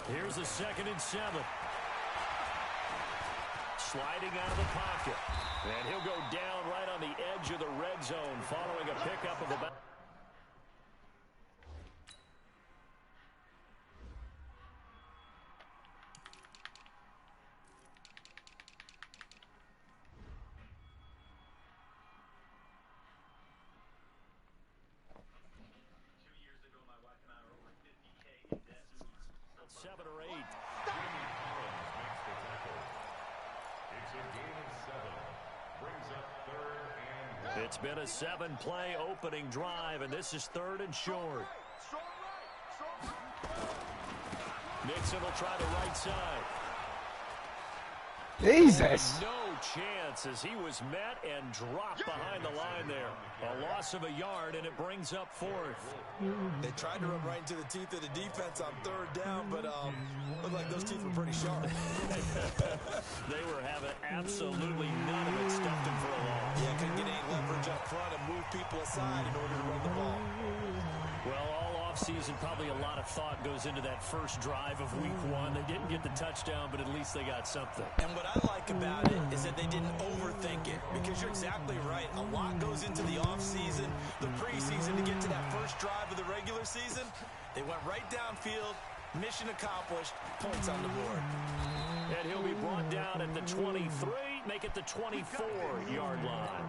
Here's a 2nd and 7. Sliding out of the pocket. And he'll go down right on the edge of the red zone following a pickup of about... It's been a 7-play opening drive, and this is 3rd and short. Nixon will try the right side. Jesus! No chance as he was met and dropped behind the line there. A loss of a yard, and it brings up 4th. They tried to run right into the teeth of the defense on 3rd down, but looked like those teeth were pretty sharp. They were having absolutely none of it, stuffed him for a loss. Yeah, couldn't get any leverage up front and move people aside in order to run the ball. Well, all offseason, probably a lot of thought goes into that first drive of week 1. They didn't get the touchdown, but at least they got something. And what I like about it is that they didn't overthink it, because you're exactly right. A lot goes into the offseason, the preseason to get to that first drive of the regular season. They went right downfield, mission accomplished, points on the board. And he'll be brought down at the 23, make it the 24-yard line.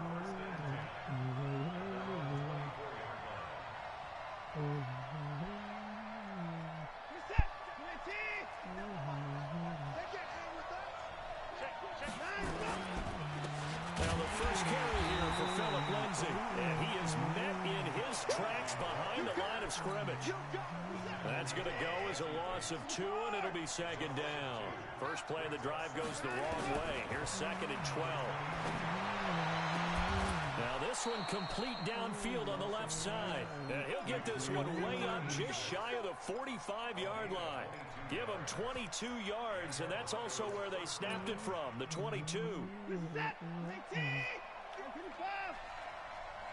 Now the first carry here for Phillip Lindsay, and he is met in his tracks behind the line of scrimmage. That's going to go as a loss of 2, and it'll be 2nd down. First play of the drive goes the wrong way. Here's 2nd and 12. Now this one complete downfield on the left side. And he'll get this one way up just shy of the 45-yard line. Give him 22 yards, and that's also where they snapped it from, the 22. Come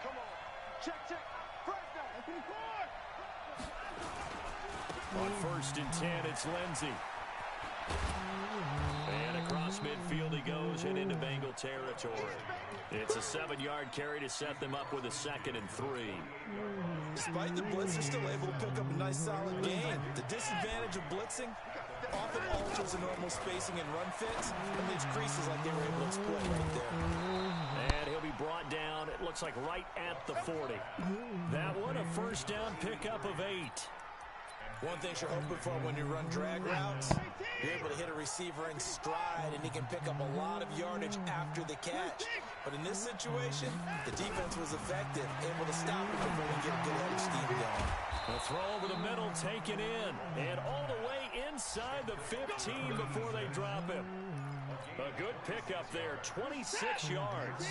on. Check. On 1st and 10, it's Lindsay. And across midfield he goes and into Bengal territory. It's a 7-yard carry to set them up with a 2nd and 3. Despite the blitz, they're still able to pick up a nice solid gain. The disadvantage of blitzing often alters the normal spacing and run fits and leaves creases like they were able to exploit right there. And he'll be brought down, it looks like right at the 40. That one a 1st down pickup of 8. One thing you're hoping for when you run drag routes, you're able to hit a receiver in stride, and he can pick up a lot of yardage after the catch. But in this situation, the defense was effective, able to stop him before he get a good head of steam going. A throw over the middle taken in, and all the way inside the 15 before they drop him. A good pickup there, 26 yards.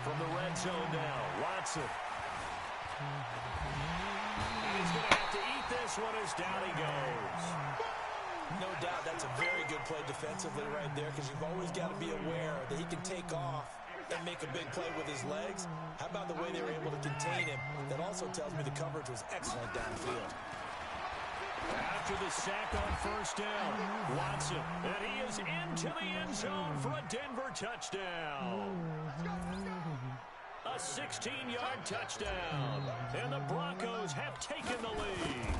From the red zone now, Watson. He's going to have to eat this one as down he goes. No doubt that's a very good play defensively right there, because you've always got to be aware that he can take off and make a big play with his legs. How about the way they were able to contain him? That also tells me the coverage was excellent downfield. After the sack on 1st down, Watson, and he is into the end zone for a Denver touchdown. A 16-yard touchdown, and the Broncos have taken the lead.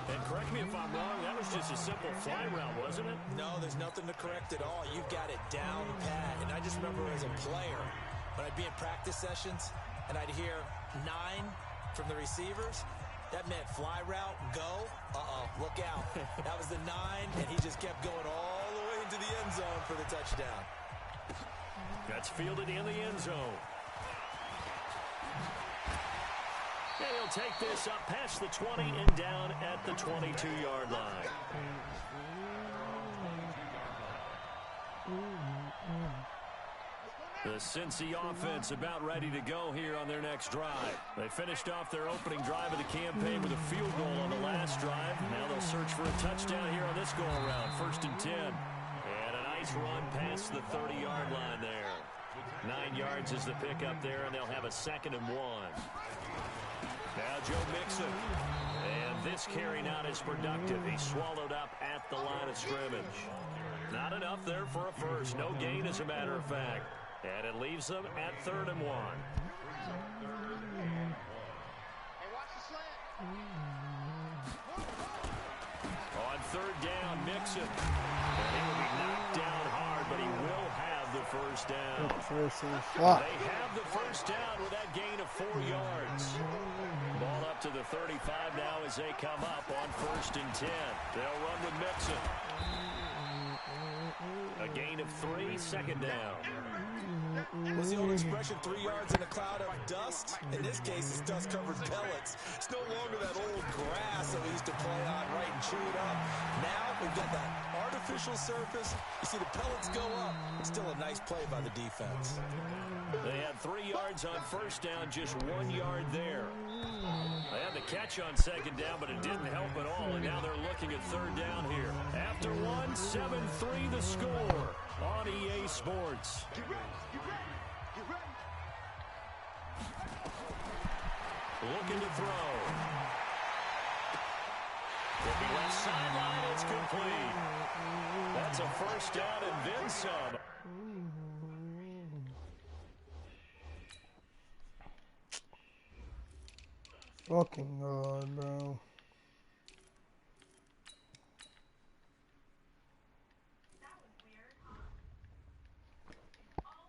And correct me if I'm wrong, that was just a simple fly route, wasn't it? No, there's nothing to correct at all. You've got it down pat. And I just remember as a player, when I'd be in practice sessions, and I'd hear 9 from the receivers, that meant fly route, go, look out. That was the 9, and he just kept going all the way into the end zone for the touchdown. That's fielded in the end zone. And he'll take this up past the 20 and down at the 22-yard line. The Cincy offense about ready to go here on their next drive. They finished off their opening drive of the campaign with a field goal on the last drive. Now they'll search for a touchdown here on this go-around. 1st and 10. And a nice run past the 30-yard line there. 9 yards. yards is the pickup there, and they'll have a 2nd and 1. Now Joe Mixon. And this carry not as productive. He's swallowed up at the line of scrimmage. Not enough there for a first. No gain, as a matter of fact. And it leaves them at 3rd and 1. On 3rd down, Mixon. And he will be knocked down hard, but he will have the first down. They have the first down with that gain of 4 yards. Ball up to the 35 now as they come up on 1st and 10. They'll run with Mixon. A gain of 3, 2nd down. What's the old expression, 3 yards in a cloud of dust? In this case, it's dust-covered pellets. It's no longer that old grass that we used to play on, right, and chew it up. Now we've got that artificial surface. You see the pellets go up. Still a nice play by the defense. They had 3 yards on 1st down, just 1 yard there. They had the catch on 2nd down, but it didn't help at all, and now they're looking at 3rd down here. After 1, 7-3 the score on EA Sports. Looking to throw. Could be left sideline. It's complete. That's a 1st down and then some. Fucking God, bro.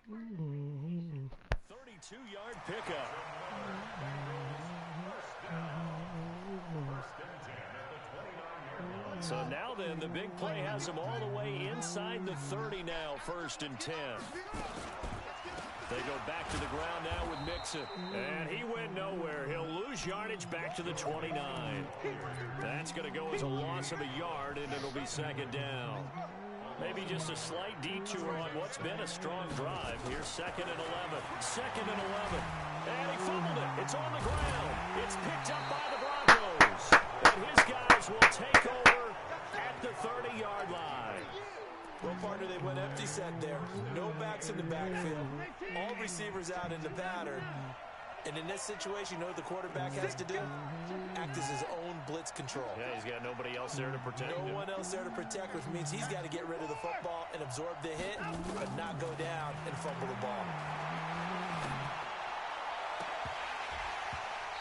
Mm-hmm. 32-yard pickup. So now then, the big play has them all the way inside the 30 now, 1st and 10. They go back to the ground now with Mixon. And he went nowhere. He'll lose yardage back to the 29. That's going to go as a loss of a yard, and it'll be 2nd down. Maybe just a slight detour on what's been a strong drive. Here's 2nd and 11. 2nd and 11. And he fumbled it. It's on the ground. It's picked up by the Broncos. And his guys will take over at the 30-yard line. Well, partner, they went empty set there. No backs in the backfield. All receivers out in the pattern. And in this situation, you know what the quarterback has to do? Act as his own blitz control. Yeah, he's got nobody else there to protect him. No one else there to protect, which means he's got to get rid of the football and absorb the hit, but not go down and fumble the ball.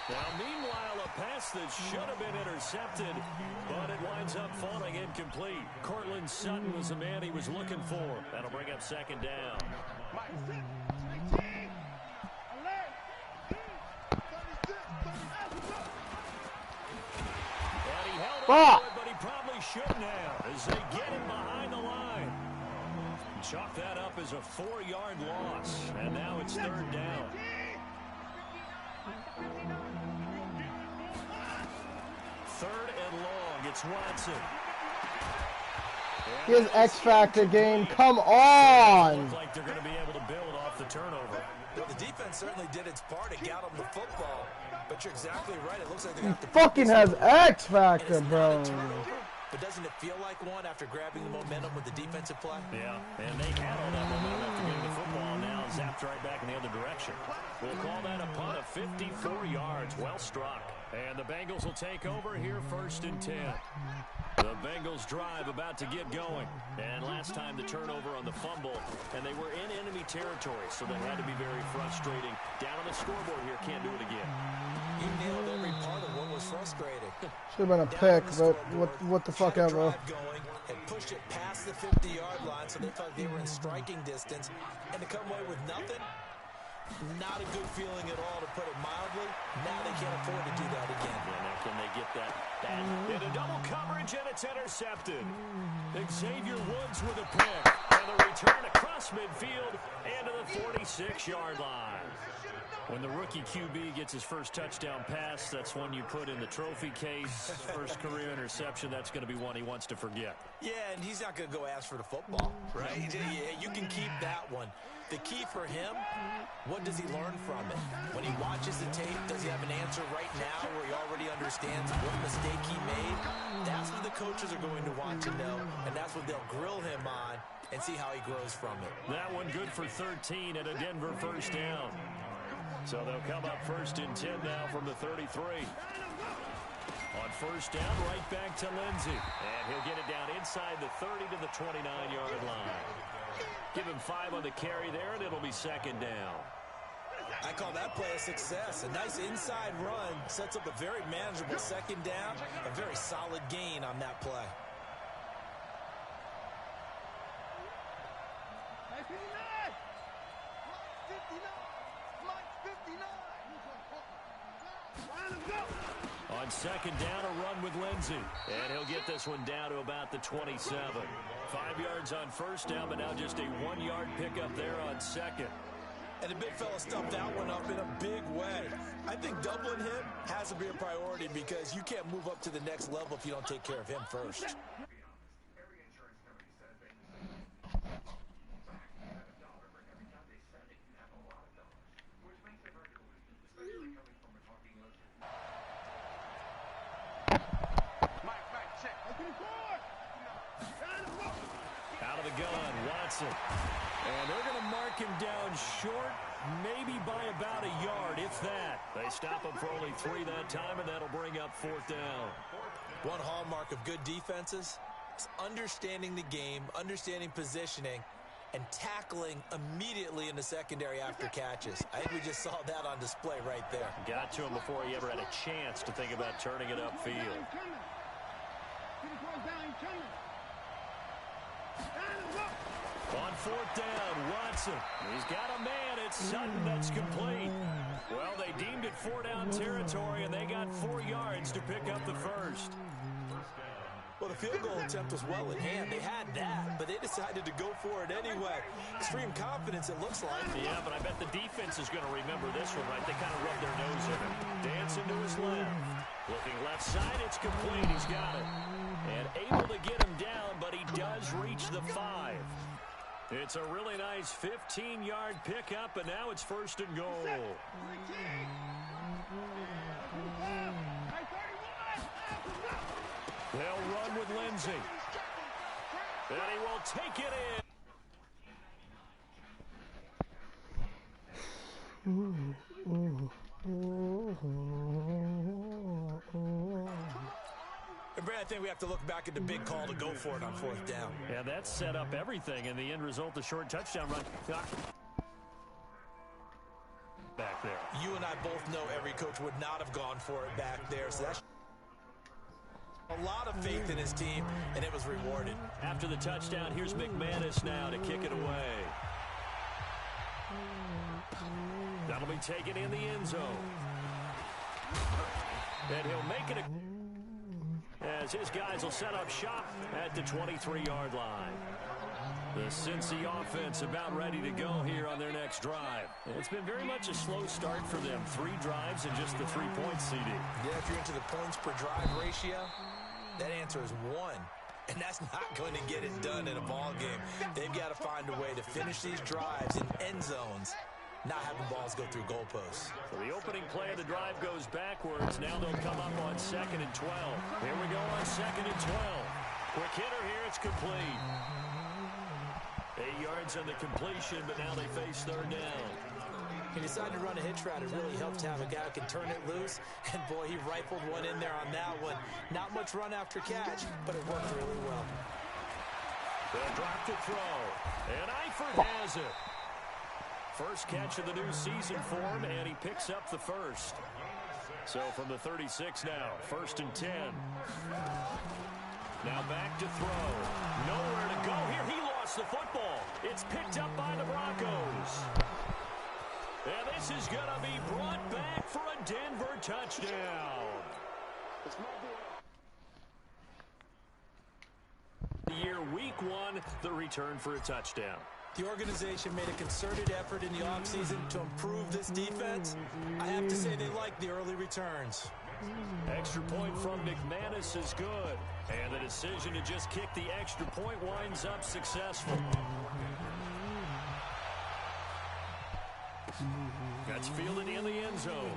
Now, meanwhile, a pass that should have been intercepted, but it winds up falling incomplete. Cortland Sutton was the man he was looking for. That'll bring up 2nd down. And he held on to it, but he probably shouldn't have, as they get him behind the line. Chalk that up as a 4-yard loss, and now it's 3rd down. Third and long, it's Watson. Here's X-Factor game. Come on! Looks like they're going to be able to build off the turnover. Well, the defense certainly did its part to get them the football, but you're exactly right. It looks like they got the fucking has X-Factor, bro. But doesn't it feel like one after grabbing the momentum with the defensive play? Yeah, and they had all that momentum after getting the football, now zapped right back in the other direction. We'll call that a punt of 54 yards. Well struck. And the Bengals will take over here, 1st and 10. The Bengals drive about to get going. And last time the turnover on the fumble, and they were in enemy territory, so that had to be very frustrating. Down on the scoreboard here, can't do it again. You nailed every part of what was frustrating. Should have been a pick, but what the fuck ever. Going and pushed it past the 50-yard line, so they felt they were in striking distance. And to come away with nothing, not a good feeling at all, to put it mildly. Now they can't afford to do that again. Yeah, now can they get that back into double coverage, and it's intercepted. Xavier Woods with a pick, and the return across midfield and to the 46-yard line. When the rookie QB gets his first touchdown pass, that's one you put in the trophy case. First career interception, that's going to be one he wants to forget. Yeah, and he's not going to go ask for the football, right? Yeah, you can keep that one. The key for him, what does he learn from it? When he watches the tape, does he have an answer right now where he already understands what mistake he made? That's what the coaches are going to want to know, and that's what they'll grill him on and see how he grows from it. That one good for 13 and a Denver first down. So they'll come up 1st and 10 now from the 33. On first down, right back to Lindsey. And he'll get it down inside the 30 to the 29-yard line. Give him 5 on the carry there, and it'll be 2nd down. I call that play a success. A nice inside run sets up a very manageable 2nd down. A very solid gain on that play. On 2nd down, a run with Lindsey. And he'll get this one down to about the 27. 5 yards on first down, but now just a 1-yard pickup there on 2nd. And the big fella stuffed that one up in a big way. I think doubling him has to be a priority because you can't move up to the next level if you don't take care of him first. Out of the gun, Watson. And they're going to mark him down short, maybe by about a yard, if that. They stop him for only 3 that time, and that'll bring up 4th down. One hallmark of good defenses is understanding the game, understanding positioning, and tackling immediately in the secondary after catches. I think we just saw that on display right there. Got to him before he ever had a chance to think about turning it upfield. On 4th down, Watson. He's got a man. It's Sutton that's complete. Well, they deemed it 4-down territory, and they got 4 yards to pick up the first. Well, the field goal attempt was well in hand. They had that, but they decided to go for it anyway. Extreme confidence, it looks like. Yeah, but I bet the defense is going to remember this one, right? They kind of rubbed their nose in it. Dancing to his left. Looking left side, it's complete. He's got it. And able to get him down, but he does reach the 5. It's a really nice 15-yard pickup, and now it's 1st and goal. They'll run with Lindsey. And he will take it in. And Brad, I think we have to look back at the big call to go for it on 4th down. Yeah, that set up everything, and the end result, the short touchdown run. Back there. You and I both know every coach would not have gone for it back there, so that's a lot of faith in his team, and it was rewarded. After the touchdown, here's McManus now to kick it away. That'll be taken in the end zone. And he'll make it as his guys will set up shop at the 23-yard line. The Cincy offense about ready to go here on their next drive. It's been very much a slow start for them. 3 drives and just the 3 points, CD. Yeah, if you're into the points per drive ratio, that answer is 1. And that's not going to get it done in a ball game. They've got to find a way to finish these drives in end zones, not having balls go through goalposts. So the opening play of the drive goes backwards. Now they'll come up on 2nd and 12. Here we go on 2nd and 12. Quick hitter here. It's complete. 8 yards on the completion, but now they face 3rd down. He decided to run a hitch route. It really helps to have a guy who can turn it loose. And, boy, he rifled one in there on that one. Not much run after catch, but it worked really well. They'll drop to throw. And Eifert has it. First catch of the new season for him, and he picks up the first. So from the 36 now, 1st and 10. Now back to throw. Nowhere to go here. He lost the football. It's picked up by the Broncos. And this is going to be brought back for a Denver touchdown. Year week 1, the return for a touchdown. The organization made a concerted effort in the offseason to improve this defense. I have to say they like the early returns. Extra point from McManus is good. And the decision to just kick the extra point winds up successful. That's fielded in the end zone.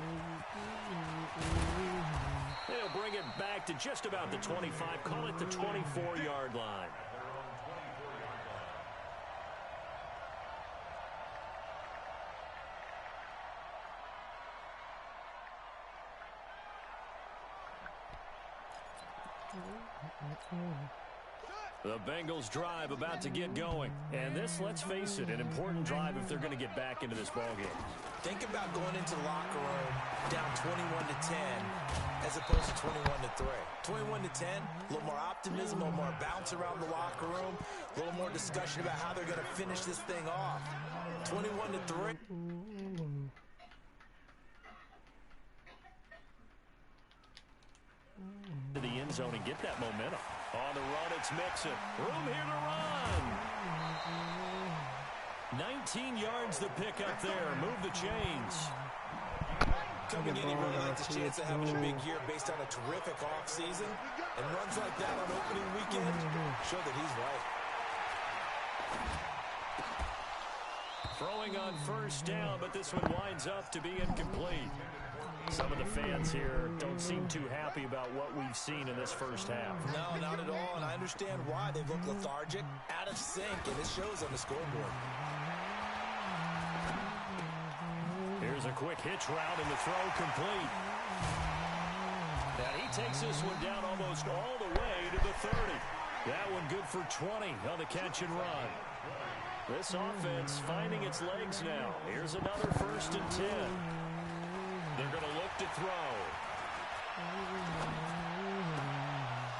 They'll bring it back to just about the 25. Call it the 24-yard line. The Bengals drive about to get going. And this, let's face it, an important drive if they're going to get back into this ballgame. Think about going into the locker room down 21-10 as opposed to 21-3. 21-10, a little more optimism, a little more bounce around the locker room, a little more discussion about how they're going to finish this thing off. 21-3. To the end zone and get that momentum. On the run, it's Mixon. Room here to run. 19 yards the pick up there. Move the chains. Coming in, he really likes his chance of having a big year based on a terrific offseason. And runs like that on opening weekend show that he's right. Throwing on first down, but this one winds up to be incomplete. Some of the fans here don't seem too happy about what we've seen in this first half. No, not at all, and I understand why. They look lethargic, out of sync, and it shows on the scoreboard. Here's a quick hitch route, and the throw complete. And he takes this one down almost all the way to the 30. That one good for 20 on the catch and run. This offense finding its legs now. Here's another 1st and 10. They're going to look to throw.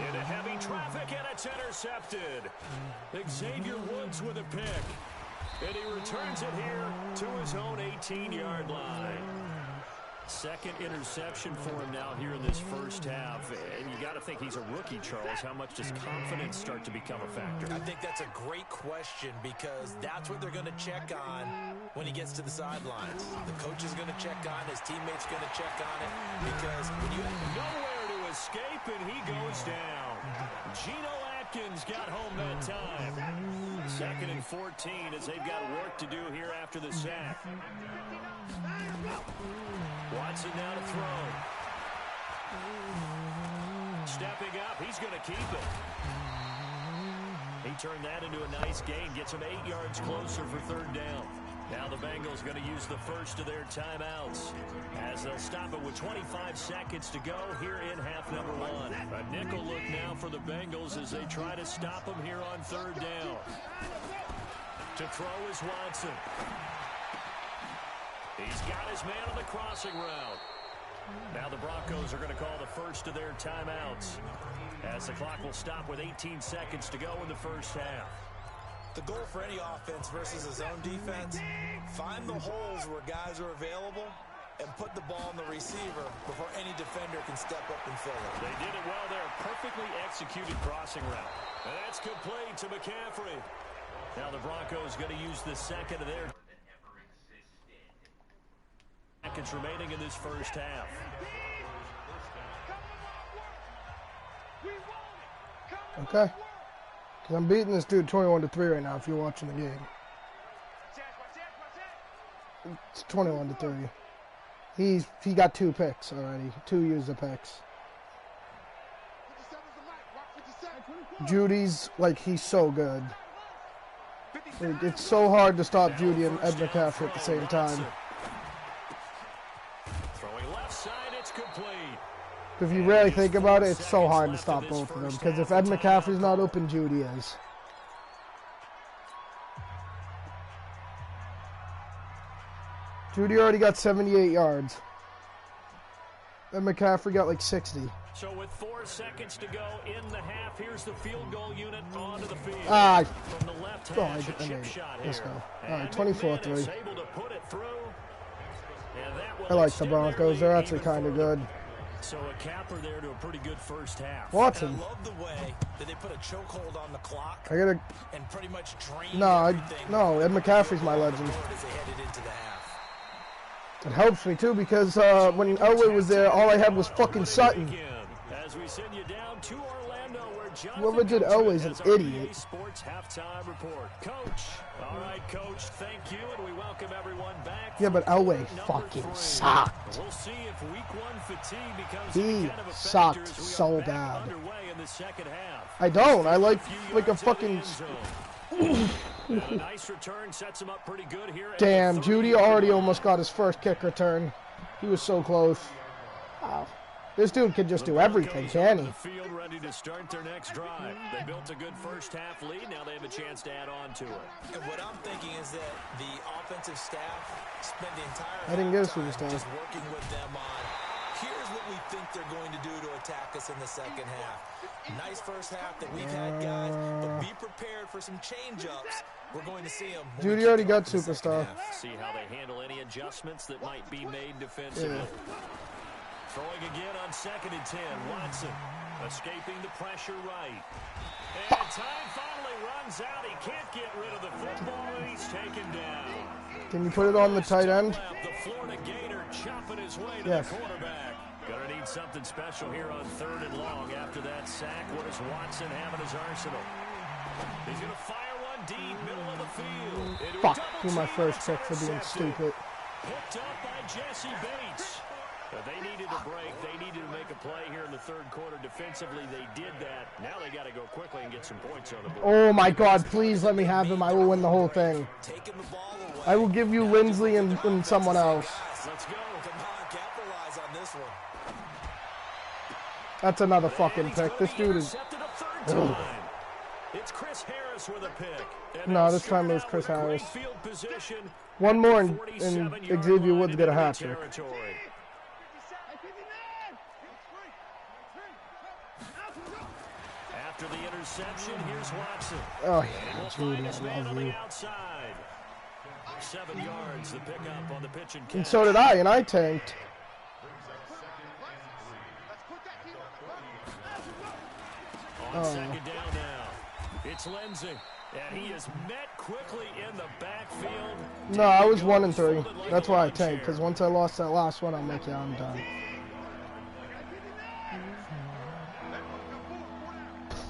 Into heavy traffic, and it's intercepted. Xavier Woods with a pick. And he returns it here to his own 18-yard line. Second interception for him now here in this first half. And you got to think he's a rookie, Charles. How much does confidence start to become a factor? I think that's a great question because that's what they're going to check on when he gets to the sidelines. The coach is going to check on, his teammates going to check on it because when you have nowhere to escape, and he goes down. Geno Atkins got home that time. 2nd and 14 as they've got work to do here after the sack. Watson now to throw. Stepping up, he's going to keep it. He turned that into a nice gain, gets him 8 yards closer for 3rd down. Now the Bengals going to use the first of their timeouts as they'll stop it with 25 seconds to go here in half number 1. A nickel look now for the Bengals as they try to stop him here on 3rd down. To throw is Watson. He's got his man on the crossing route. Now the Broncos are going to call the first of their timeouts as the clock will stop with 18 seconds to go in the first half. The goal for any offense versus a zone defense, find the holes where guys are available and put the ball on the receiver before any defender can step up and fill it. They did it well there. Perfectly executed crossing route. And that's complete to McCaffrey. Now the Broncos going to use the second of their seconds remaining in this first half. Okay. Because I'm beating this dude 21-3 right now if you're watching the game. It's 21-3. He got 2 picks already. 2 used the picks. Judy's, like, he's so good. It's so hard to stop Judy and Ed McCaffrey at the same time. Throwing left side, it's complete. If you really think about it, it's so hard to stop both of them. Because if Ed McCaffrey's not open, Judy is. Judy already got 78 yards. Ed McCaffrey got like 60. So with 4 seconds to go in the half, here's the field goal unit onto the field. From the left hash, a chip shot here. Let's go. All right, 24-3. Able to put it through. And that will I like the Broncos. They're actually kind of good. So a capper there to a pretty good first half. Watson. And I love the way that they put a chokehold on the clock. I gotta. And pretty much drain No, Ed McCaffrey's my legend. As they headed into the half. It helps me too because when Elway was there, all I had was fucking Sutton. As we send you down to Orlando, where whoever did Elway's an idiot. Sports halftime report. Coach. All right, Coach. Thank you, and we welcome everyone back. Yeah, but Elway fucking sucked. We'll see if week one fatigue becomes He kind of a sucked factor as we so are back bad. underway in the second half. I don't. I like a A fucking... nice return sets him up pretty good here. Damn, Judy already almost got his first kick return. He was so close. Wow. This dude can just do everything, can he? Field ready to start their next drive. They built a good first half lead. Now they have a chance to add on to it. And what I'm thinking is that the offensive staff spent the entire I didn't get a time superstar. just working with them on here's what we think they're going to do to attack us in the second half. Nice first half that we've had, guys, but be prepared for some change-ups. We're going to see them. Judy already got superstar. See how they handle any adjustments that might be made defensively. Yeah. Throwing again on 2nd and 10. Watson escaping the pressure right. And time finally runs out. He can't get rid of the football, and he's taken down. Can you put it on the tight end? The Florida Gator chopping his way to Yes. the quarterback. Gonna need something special here on 3rd and long after that sack. What does Watson have in his arsenal? He's gonna fire one deep, middle of the field. Into a Fuck, double do my team. first pick for being Intercepted. stupid. Picked up by Jesse Bates. But they needed a break. They needed to make a play here in the 3rd quarter. Defensively, they did that. Now they got to go quickly and get some points on the board. Oh my god, please let me have him. I will win the whole thing. Taking the ball away. I will give you Lindsley and someone else. Let's go. Come on, capitalize on this one. That's another fucking pick. This dude is... Intercepted a 3rd time. It's Chris Harris with a pick. And No, they'll this time it was start Chris out with Harris. great field position One at more the and 47-yard Xavier line Woods in get a enemy hat trick. territory. After the interception, here's Watson. Oh And yeah, we'll Judy, find his man I on love the you. outside. 7 yards, the pickup on the pitch and catch. And so did I, and I tanked. On 2nd down now, it's Lindsey, and he is met quickly in the backfield. No, I was 1 and 3. That's why I tanked, because once I lost that last one, I'm like, yeah, I'm done.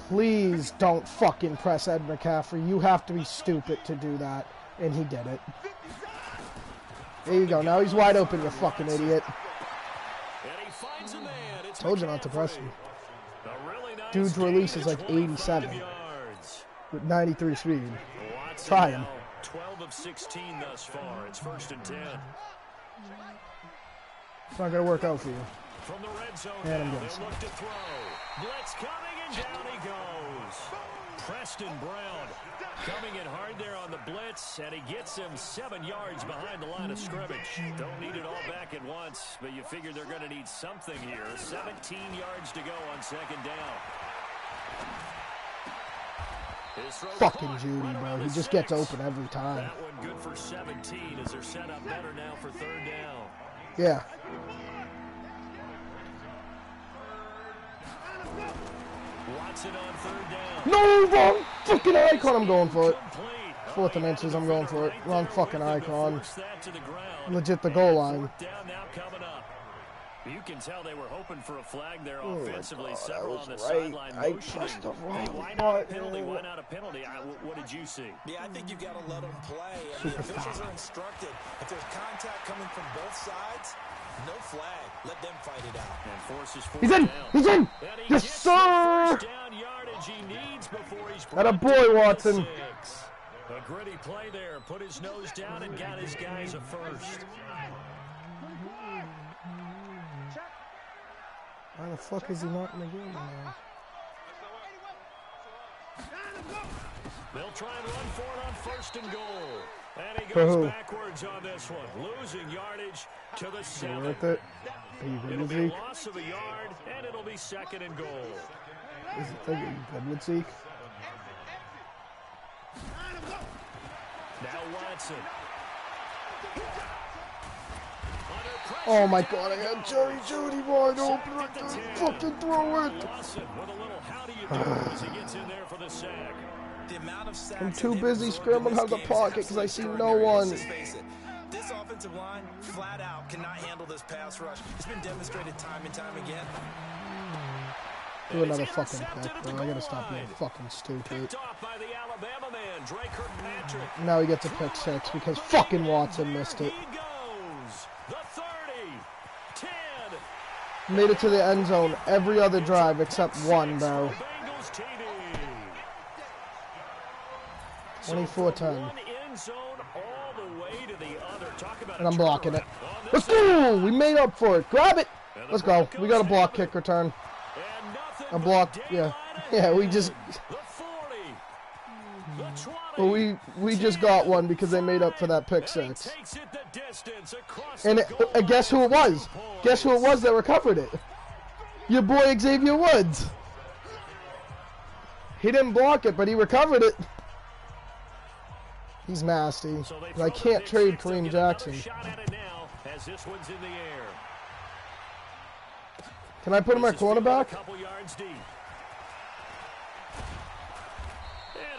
Please don't fucking press Ed McCaffrey. You have to be stupid to do that. And he did it. There you go. Now he's wide open, you fucking idiot. And he finds a man. It's Told you not to press McCaffrey. him. A really nice Dude's gain release to is like 25 87 yards. with 93 speed. Watson Try him. now 12 of 16 thus far. It's 1st and 10. It's not going to work out for you. From the red zone And I'm now, getting they'll look to throw. Blitz coming, and down he goes. Preston Brown coming in hard there on the blitz, and he gets him 7 yards behind the line of scrimmage. Don't need it all back at once, but you figure they're going to need something here. 17 yards to go on 2nd down. His throw Fucking caught Judy, right bro. around He the just gets 6. open every time. That one good for 17 as they're set up better now for 3rd down. Yeah. Watson on 3rd down. No, wrong fucking icon. I'm going for it. Complete. 4th and inches, I'm going for it. Wrong fucking icon. Force that to the ground. Legit the goal line. 4th down now coming up. You can tell they were hoping for a flag there Oh my offensively. God, Several I on the was right. sideline I motioning. pressed the wrong Hey, why not a button. penalty? Why not a penalty? What did you see? Yeah, I think you got to let them play. And the officials are instructed. If there's contact coming from both sides, no flag. Let them fight it out. And forces fourth He's in! down. He's in! And he Yes, gets the sir! first down yardage he needs before he's Atta brought boy, down to Watson. 6. A gritty play there. Put his nose down and got his guys a first. Why the fuck is he not in the game now? They'll try and run for it on 1st and goal. And he goes who? backwards on this one, losing yardage to the 7. Worth it? Are you good It'll with be a Zeke? loss of a yard, and it'll be 2nd and goal. Is it are you good with Zeke? Now Watson. Under pressure, Oh my god, I down had he Jerry goes. Judy wide Sack open. I at the couldn't 10. fucking throw it. Watson with a little how do you do as he gets in there for the sack. The amount of sacks I'm too that they've busy absorbed scrambling in out this the game is pocket because I see no absolutely one. extraordinary. Let's just face it. This offensive line, flat out, cannot handle this pass rush. It's been demonstrated time and time again. Do another fucking pick, bro. I gotta stop being fucking stupid. Picked off by the Alabama man, Drake Kirkpatrick. Now he gets a pick 6 because fucking Watson missed it. He Made it to the end zone every other drive except one, bro. 24-10. And I'm blocking it. Let's go! We made up for it. Grab it! Let's go. We got a block kick return. A block, yeah. Yeah, we just... Well, we just got one because they made up for that pick six. And guess who it was? Guess who it was that recovered it? Your boy Xavier Woods. He didn't block it, but he recovered it. He's nasty. I can't trade Kareem Jackson. Can I put him at cornerback?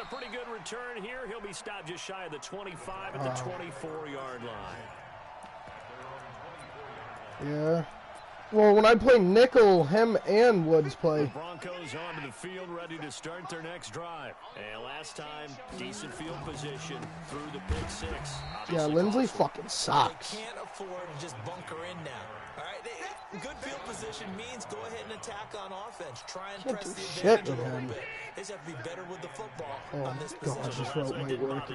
Pretty good return here. He'll be stopped just shy of the 25 at the 24-yard line. Yeah. Well, when I play nickel, him and Woods play. The Broncos onto the field, ready to start their next drive. And last time, decent field position through the pick six. Yeah, Lindsley fucking sucks. They can't afford to just bunker in now. All right, good field position means go ahead and attack on offense. Try and press the advantage a little bit. They just have to be better with the football on this position. God, this route might work.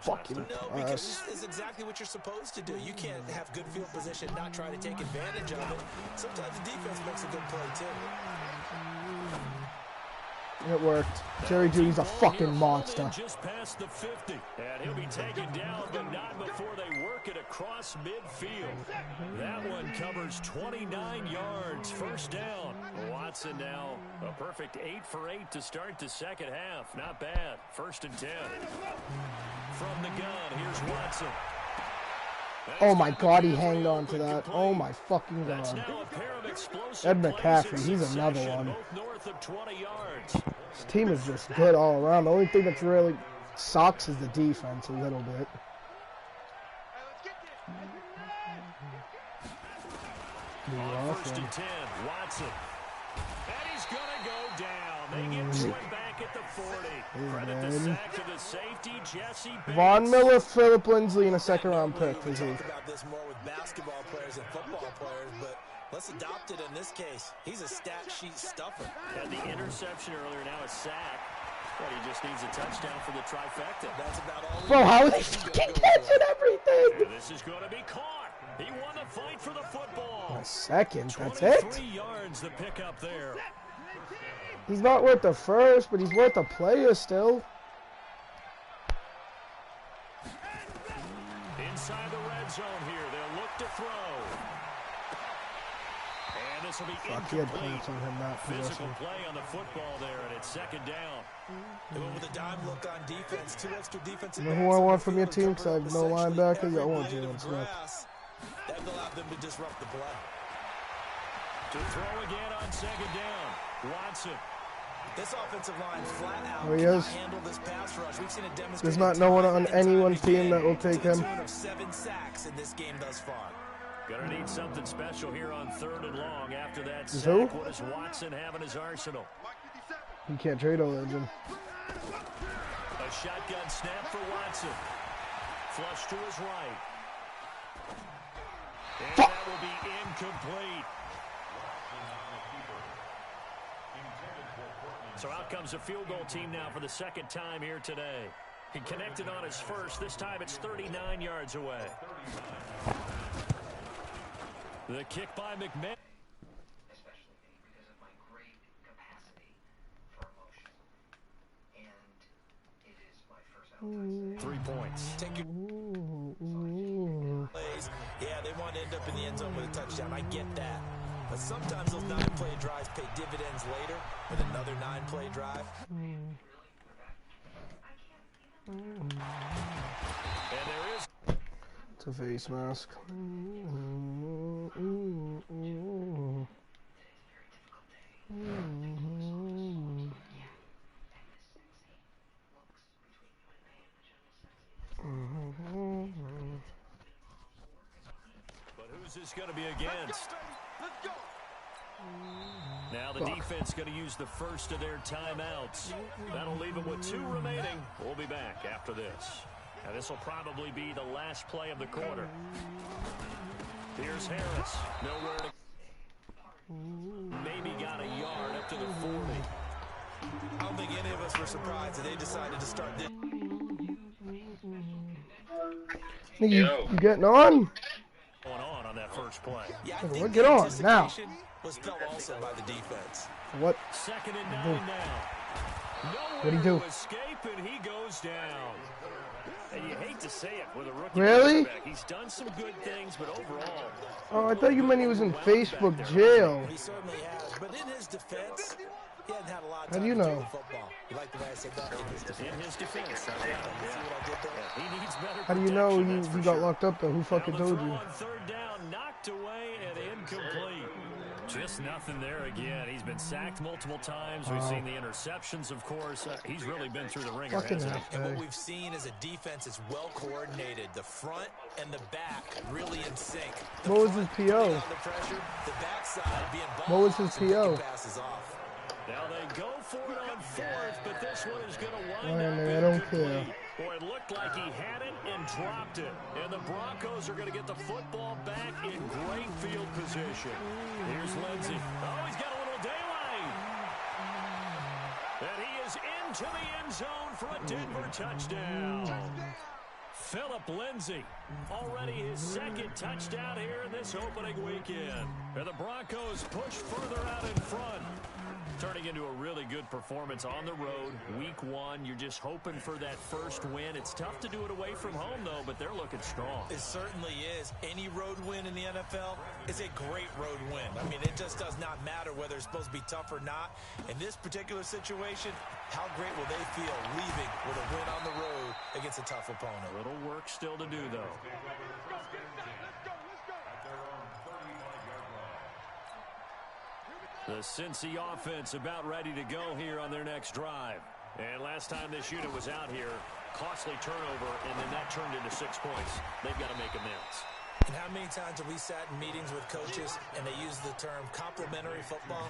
Fucking no, because this is exactly what you're supposed to do. You can't have good field position, not try to take advantage of it. Sometimes the defense makes a good play too. It worked. Jerry Judy's a fucking monster. Just past the 50, and he'll be taken down, but not before they work it across midfield. That one covers 29 yards. First down. Watson now a perfect 8 for 8 to start the second half. Not bad. 1st and 10. From the gun, here's Watson. Oh my God, he hanged on to that. Oh my fucking God. Ed McCaffrey, he's another one. This team is just good all around. The only thing that's really sucks is the defense a little bit. First and 10, Watson. And he's going to go down. They get Trent back at the 40. Credit the sack to the safety, Jesse Bates. Von Miller, Philip Lindsay, and a second-round pick. We talk about this more with basketball players and football players, but let's adopt it in this case. He's a stat sheet stuffer. Had the interception earlier, now a sack. But he just needs a touchdown for the trifecta. That's about all. Bro, how are they fucking catching everything? And this is going to be caught. He won the fight for the football. A second, that's it? 23 yards the pick up there. He's not worth the first, but he's worth a player still. Inside the red zone here, they'll look to throw. And this will be incomplete. On him, not Physical play on the football there, and it's 2nd down. They went with a dime look on defense. 2 extra defensive. You know who I want from your team? Because I have no linebackers. I want Jalen Smith. That allowed them to disrupt the play. To throw again on 2nd down. Watson. This offensive line flat out There he is. handle this pass rush. We've seen it demonstrated. There's not no one on anyone's team that will take him. 7 sacks in this game thus far. Gonna need something special here on 3rd and long after that sack. Who? What does Watson have in his arsenal? You can't trade a legend. A shotgun snap for Watson. Flush to his right. And that will be incomplete. So out comes a field goal team now for the 2nd time here today. He connected on his first. This time it's 39 yards away. The kick by McMahon. 3 points. Take your plays. Yeah, they want to end up in the end zone with a touchdown. I get that. But sometimes those 9-play drives pay dividends later with another 9-play drive. And there is. It's a face mask. But who's this going to be against? Now the defense going to use the first of their timeouts. That'll leave them with 2 remaining. We'll be back after this. And this will probably be the last play of the quarter. Here's Harris. Nowhere to... Maybe got a yard up to the 40. I don't think any of us were surprised that they decided to start this. You getting on? Going on that first play. Yeah, I think Get on now. Was felt also by the defense. What? Second and 9 now. What'd he do? Escape, and he goes down. And you hate to say it with a rookie really? quarterback. He's done some good things, but overall. Oh, I thought you meant he was in Facebook jail. He certainly has, but in his defense, he hasn't had a lot of time How do you to know? football. You like the way I said that? In his defense. In his defense. See what I did there? He needs better How do you know protection, you got locked up though? Who fucking now the told throw you? on third down, knocked away and incomplete. Just nothing there again. He's been sacked multiple times. We've seen the interceptions, of course. He's really been through the ringer, Fucking hasn't he? And what we've seen is a defense that's well coordinated. The front and the back really in sync. The What was front his PO? putting on the pressure, the backside being What was his so picking PO? passes off. Now they go for it on fourth, but this one is going to wind up I don't care. incomplete. Boy, it looked like he had it and dropped it. And the Broncos are going to get the football back in great field position. Here's Lindsey. Oh, he's got a little daylight. And he is into the end zone for a Denver touchdown. Philip Lindsey, already his second touchdown here in this opening weekend. And the Broncos push further out in front. Turning into a really good performance on the road. Week 1, you're just hoping for that first win. It's tough to do it away from home, though, but they're looking strong. It certainly is. Any road win in the NFL is a great road win. I mean, it just does not matter whether it's supposed to be tough or not. In this particular situation, how great will they feel leaving with a win on the road against a tough opponent? A little work still to do, though. The Cincy offense about ready to go here on their next drive. And last time this unit was out here, costly turnover, and then that turned into 6 points. They've got to make amends. And how many times have we sat in meetings with coaches and they use the term complementary football?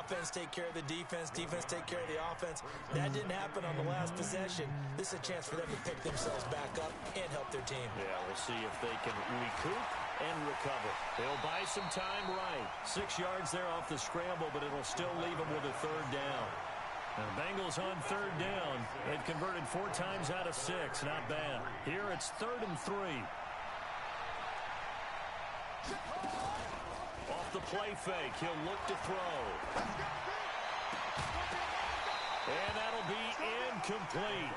Offense take care of the defense, defense take care of the offense. That didn't happen on the last possession. This is a chance for them to pick themselves back up and help their team. Yeah, we'll see if they can recoup and recover. They'll buy some time right. 6 yards there off the scramble, but it'll still leave them with a third down. Now, Bengals on third down. They've converted 4 times out of 6. Not bad. Here it's 3rd and 3. Off the play fake, he'll look to throw. And that'll be incomplete.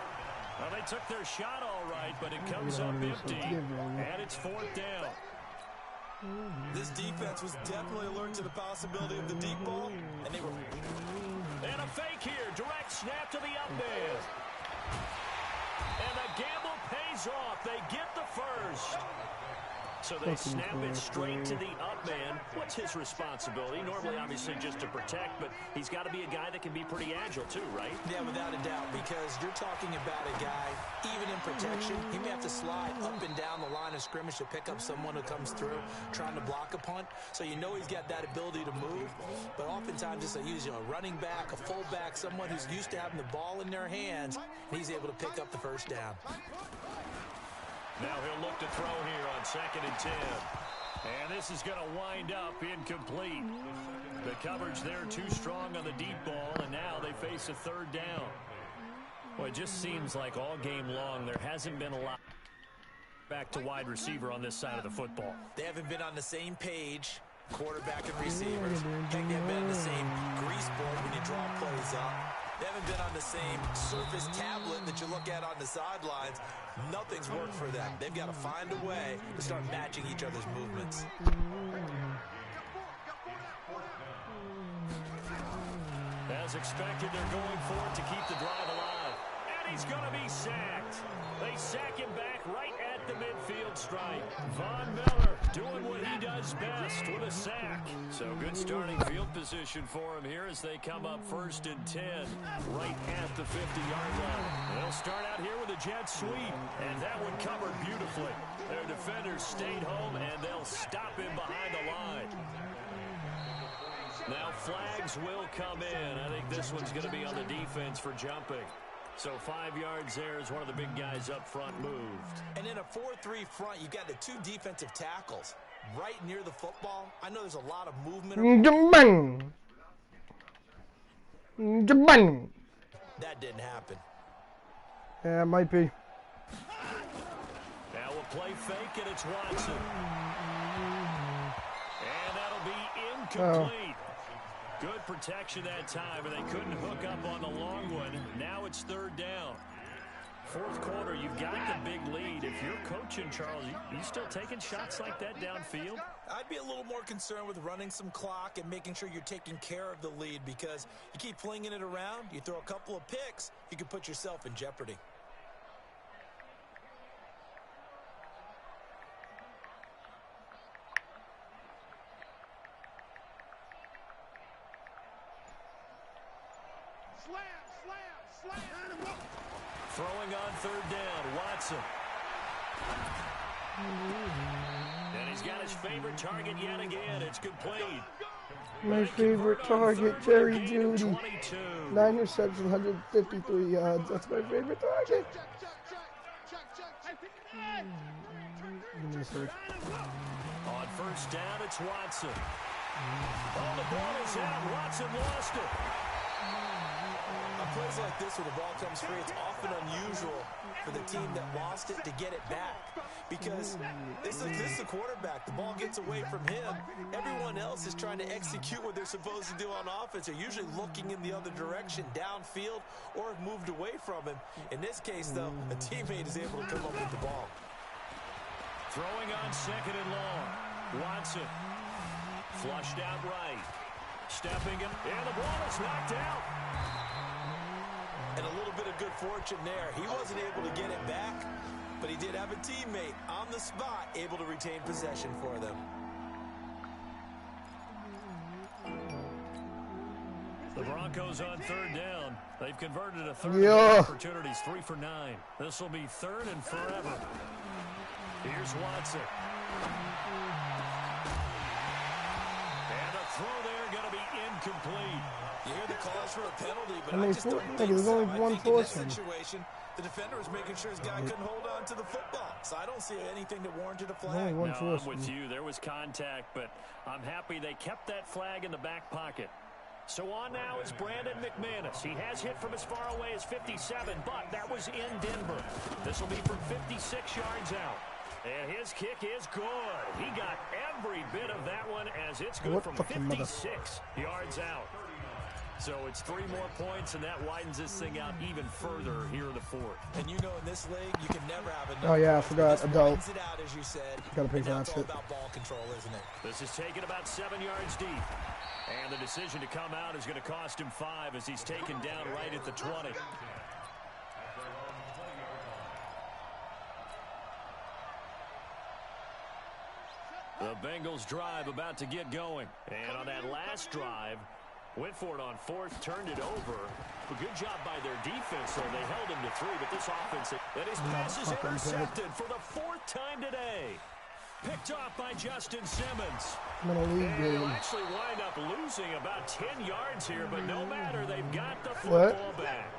Well, they took their shot all right, but it comes up empty. And it's 4th down. This defense was definitely alert to the possibility of the deep ball, and they were... And a fake here, direct snap to the up man. And the gamble pays off. They get the first. So they snap it straight to the up man. What's his responsibility? Normally, obviously, just to protect, but he's got to be a guy that can be pretty agile, too, right? Yeah, without a doubt, because you're talking about a guy, even in protection, he may have to slide up and down the line of scrimmage to pick up someone who comes through trying to block a punt. So you know he's got that ability to move, but oftentimes just a running back, a fullback, someone who's used to having the ball in their hands, and he's able to pick up the first down. Now he'll look to throw here on 2nd and 10. And this is going to wind up incomplete. The coverage there too strong on the deep ball, and now they face a 3rd down. Well, it just seems like all game long there hasn't been a lot back to wide receiver on this side of the football. They haven't been on the same page, quarterback and receivers. Heck, they haven't been on the same grease board when you draw plays up. They haven't been on the same Surface tablet that you look at on the sidelines. Nothing's worked for them. They've got to find a way to start matching each other's movements. As expected, they're going for it to keep the drive alive. And he's going to be sacked. They sack him back right at the midfield stripe. Von Miller doing what he does best with a sack. So good starting field position for him here as they come up 1st and 10 right at the 50-yard line. They'll start out here with a jet sweep, and that one covered beautifully. Their defenders stayed home, and they'll stop him behind the line. Now flags will come in. I think this one's going to be on the defense for jumping. So 5 yards there as one of the big guys up front moved. And in a 4-3 front, you got the 2 defensive tackles right near the football. I know there's a lot of movement. That didn't happen. Yeah, it might be. Now we'll play fake, and it's Watson. And that'll be incomplete. Good protection that time, and they couldn't hook up on the long one. Now it's 3rd down. 4th quarter, you've got the big lead. If you're coaching, Charles, you still taking shots like that downfield? I'd be a little more concerned with running some clock and making sure you're taking care of the lead, because you keep flinging it around, you throw a couple of picks, you can put yourself in jeopardy. Throwing on 3rd down, Watson. And he's got his favorite target yet again. It's complete. My favorite target, Jerry Jeudy. 9 receptions, 153 yards. That's my favorite target. On 1st down, it's Watson. Oh, the ball is out. Watson lost it. On plays like this where the ball comes free, it's often unusual for the team that lost it to get it back, because this is the quarterback. The ball gets away from him. Everyone else is trying to execute what they're supposed to do on offense. They're usually looking in the other direction, downfield, or have moved away from him. In this case, though, a teammate is able to come up with the ball. Throwing on 2nd and long. Watson. Flushed out right. Stepping in, and the ball is knocked out. And a little bit of good fortune there. He wasn't able to get it back, but he did have a teammate on the spot able to retain possession for them. The Broncos on 3rd down. They've converted a 3rd of opportunities, 3 for 9. This will be 3rd and forever. Here's Watson. And a throw there going to be incomplete. You hear the calls for a penalty, but I just don't think there's so. only one I think in this person. situation, the defender was making sure his guy couldn't hold on to the football. So I don't see anything that warranted a flag. No, I'm with you. There was contact, but I'm happy they kept that flag in the back pocket. So on now is Brandon McManus. He has hit from as far away as 57, but that was in Denver. This will be from 56 yards out. And his kick is good. He got every bit of that one, as it's good from 56 yards out. So it's 3 more points, and that widens this thing out even further here in the 4th. And you know, in this league, you can never have enough. Oh yeah, I forgot. Adult. It out, as you said. Gotta pay for that it's all shit. about ball control, isn't it? This is taken about 7 yards deep. And the decision to come out is going to cost him 5 as he's taken down right at the 20. The Bengals drive about to get going. And on that last drive, went for it on 4th, turned it over. A good job by their defense, though. They held him to 3, but this offense, and his pass is intercepted for the 4th time today. Picked off by Justin Simmons. And they'll actually wind up losing about 10 yards here, but no matter, they've got the football back.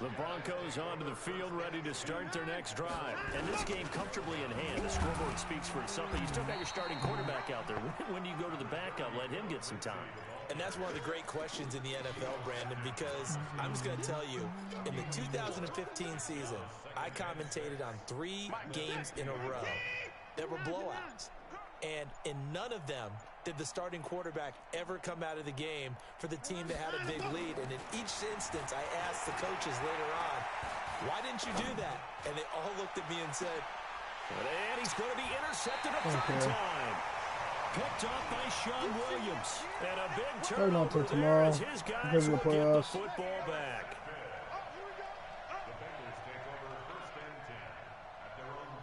The Broncos onto the field, ready to start their next drive. And this game comfortably in hand. The scoreboard speaks for itself. You still got your starting quarterback out there. When do you go to the backup? Let him get some time. And that's one of the great questions in the NFL, Brandon, because I'm just going to tell you, in the 2015 season, I commentated on 3 games in a row that were blowouts. And in none of them did the starting quarterback ever come out of the game for the team that had a big lead. And in each instance, I asked the coaches later on, why didn't you do that? And they all looked at me and said, and he's going to be intercepted a 3rd time. Picked off by Sean Williams. And a big turnover there as his guys will get the football back.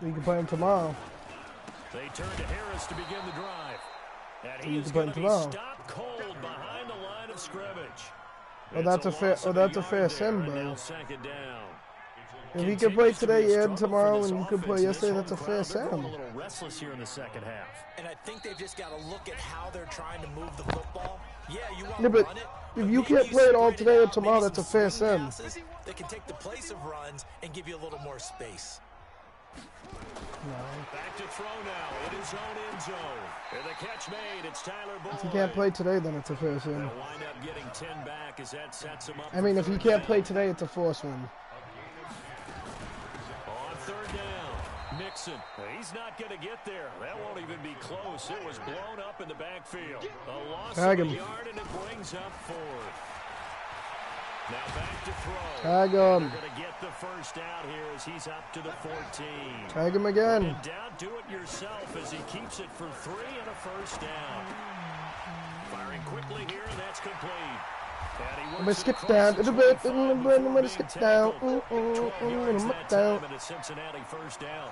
You can play him tomorrow. They turn to Harris to begin the drive. And he's going to be stopped cold behind the line of scrimmage. Oh, that's a fair sim, bro. 2nd down. If he could play today and tomorrow, and you could play yesterday, that's a fair Sam. A little restless here in the second half. And I think they've just got to look at how they're trying to move the football. Yeah, you want Yeah, to but run it. if you can't play it all today or tomorrow, that's a fair Sam. They can take the place of runs and give you a little more space. No. Back to throw now. It is zone in zone. And the catch made. It's Tyler Boyd. If he can't play today, then it's a fair Sam. They'll wind up getting 10 back as that sets him up. I mean, if he can't play today, it's a force win. On third down, Mixon. He's not going to get there. That won't even be close. It was blown up in the backfield. A loss of a yard, and it brings up fourth. Now back to throw. Tag him. They're going to get the first down here as he's up to the 14. Tag him again. And down, do it yourself as he keeps it for 3 and a first down. Firing quickly here, and that's complete. I'm going to skip down a little bit. I'm going to skip down. I'm going to look down. And a Cincinnati first down.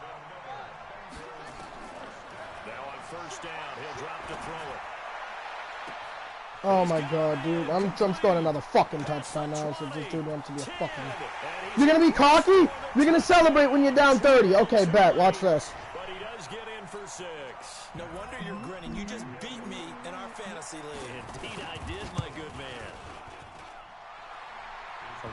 Now on first down, he'll drop to throw it. Oh my god, dude. I'm scoring another fucking touchdown now, so this dude wants to be a fucking... You're gonna be cocky? You're gonna celebrate when you're down 30. Okay, bet. Watch this. But he does get in for 6. No wonder you're grinning. You just beat me in our fantasy league. Indeed I did, my good man.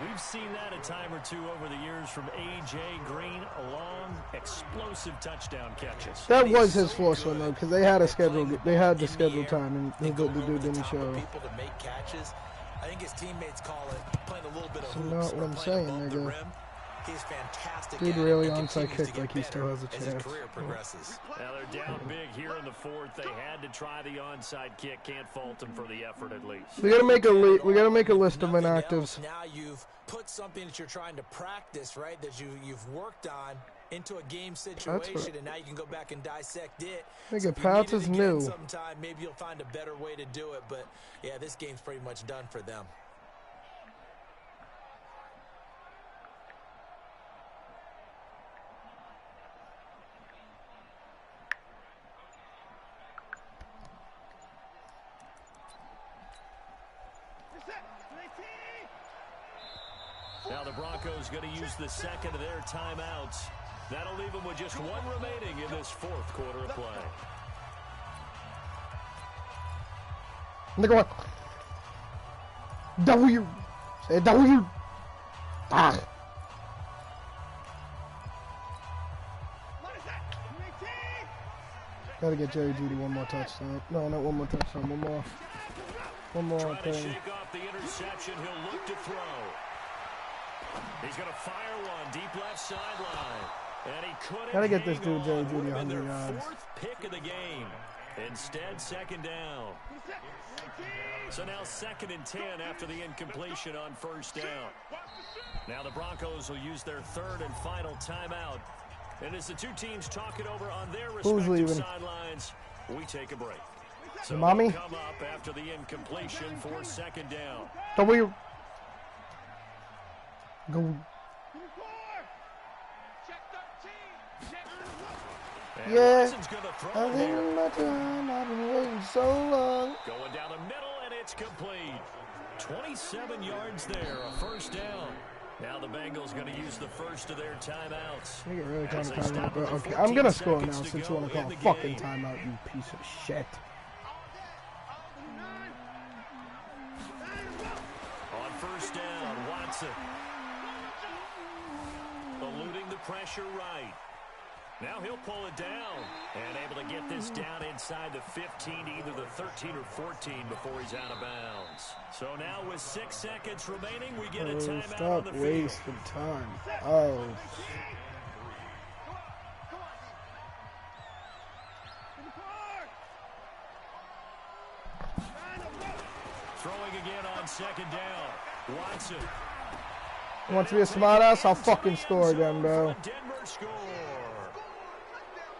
We've seen that a time or two over the years from A.J. Green, long, explosive touchdown catches. That was his force one, though, because they had a schedule. They had the scheduled time, and the dude didn't show. People to make catches. I think his teammates call it playing a little bit of hoops. Not what I'm saying, nigga. He's fantastic. Dude really onside kick like he still has a chance. His career progresses. Now they're down big here in the fourth. They had to try the onside kick. Can't fault them for the effort at least. We gotta make a list of inactives. Now you've put something that you're trying to practice, right? That you've worked on into a game situation, and now you can go back and dissect it. Nigga, Pats is new. Sometime maybe you'll find a better way to do it, but yeah, this game's pretty much done for them. Now the Broncos going to use the second of their timeouts. That'll leave them with just 1 remaining in this fourth quarter of play. Nigga, what? W. Say W. Ah. Gotta get Jerry Jeudy one more touchdown. No, not one more touchdown. One more Trying to thing. shake off the interception. He'll look to throw. He's going to fire one deep left sideline. And he couldn't. Gotta get this dude, Jerry Jeudy, Jeudy, 100 yards. 4th pick of the game. Instead, second down. So now 2nd and 10 after the incompletion on first down. Now the Broncos will use their 3rd and final timeout. And as the two teams talk it over on their respective sidelines, we take a break. So Mommy? Come up after the incompletion for second down. W. Go. And Yeah. I've been waiting so long. Going down the middle, and it's complete. 27 yards there, a first down. Now the Bengals going to use the first of their timeouts. You get really kind of timeout, bro. Okay, I'm gonna score now since you want to call a fucking timeout, you piece of shit. On first down, Watson. Eluding the pressure right. Now he'll pull it down and able to get this down inside the 15, either the 13 or 14 before he's out of bounds. So now with 6 seconds remaining, we get a timeout on the Stop field. wasting time. Oh. Throwing again on second down. Watson. You want to be a smartass? I'll fucking score again, bro. Denver score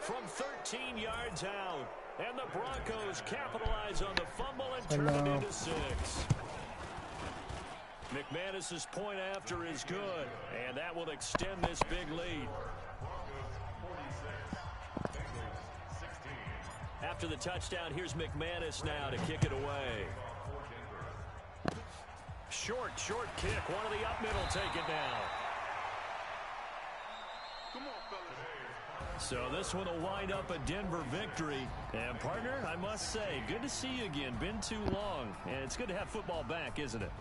from 13 yards out. And the Broncos capitalize on the fumble and turn it into 6. McManus's point after is good, and that will extend this big lead. After the touchdown, here's McManus now to kick it away. Short kick. One of the up middle take it down. So this one will wind up a Denver victory. And, partner, I must say, good to see you again. Been too long. And it's good to have football back, isn't it?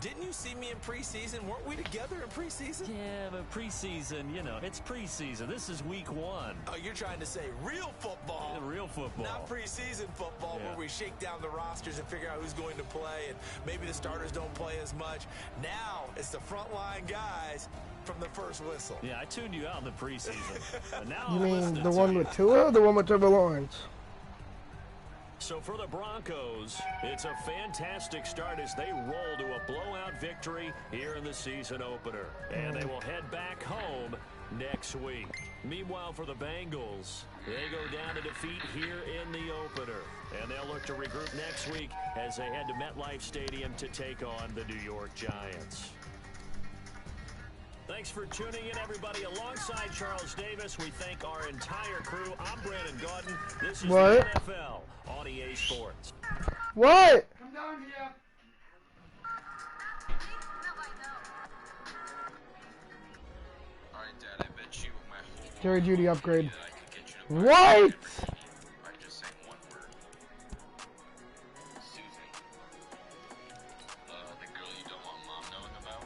Didn't you see me in preseason? Weren't we together in preseason? Yeah, but preseason, you know, it's preseason. This is week 1. Oh, you're trying to say real football. Yeah, real football. Not preseason football, yeah, where we shake down the rosters and figure out who's going to play, and maybe the starters don't play as much. Now it's the frontline guys from the first whistle. Yeah, I tuned you out in the preseason. But now You I'm mean listening the to one you. with Tua or the one with Trevor Lawrence? So for the Broncos, it's a fantastic start as they roll to a blowout victory here in the season opener. And they will head back home next week. Meanwhile, for the Bengals, they go down to defeat here in the opener. And they'll look to regroup next week as they head to MetLife Stadium to take on the New York Giants. Thanks for tuning in, everybody. Alongside Charles Davis, we thank our entire crew. I'm Brandon Gaudin. This is What? the NFL on EA Sports. What? Come down here. Alright, Dad, I bet you my whole Jerry Judy upgrade. that I could get you to buy What? a Lamborghini by just saying one word. Susan. The girl you don't want Mom knowing about.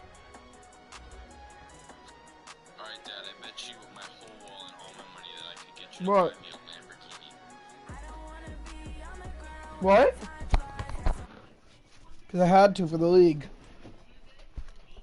Alright, Dad, I bet you my whole wallet and all my money that I could get you to What? buy me a Lamborghini. What? Because I had to for the league.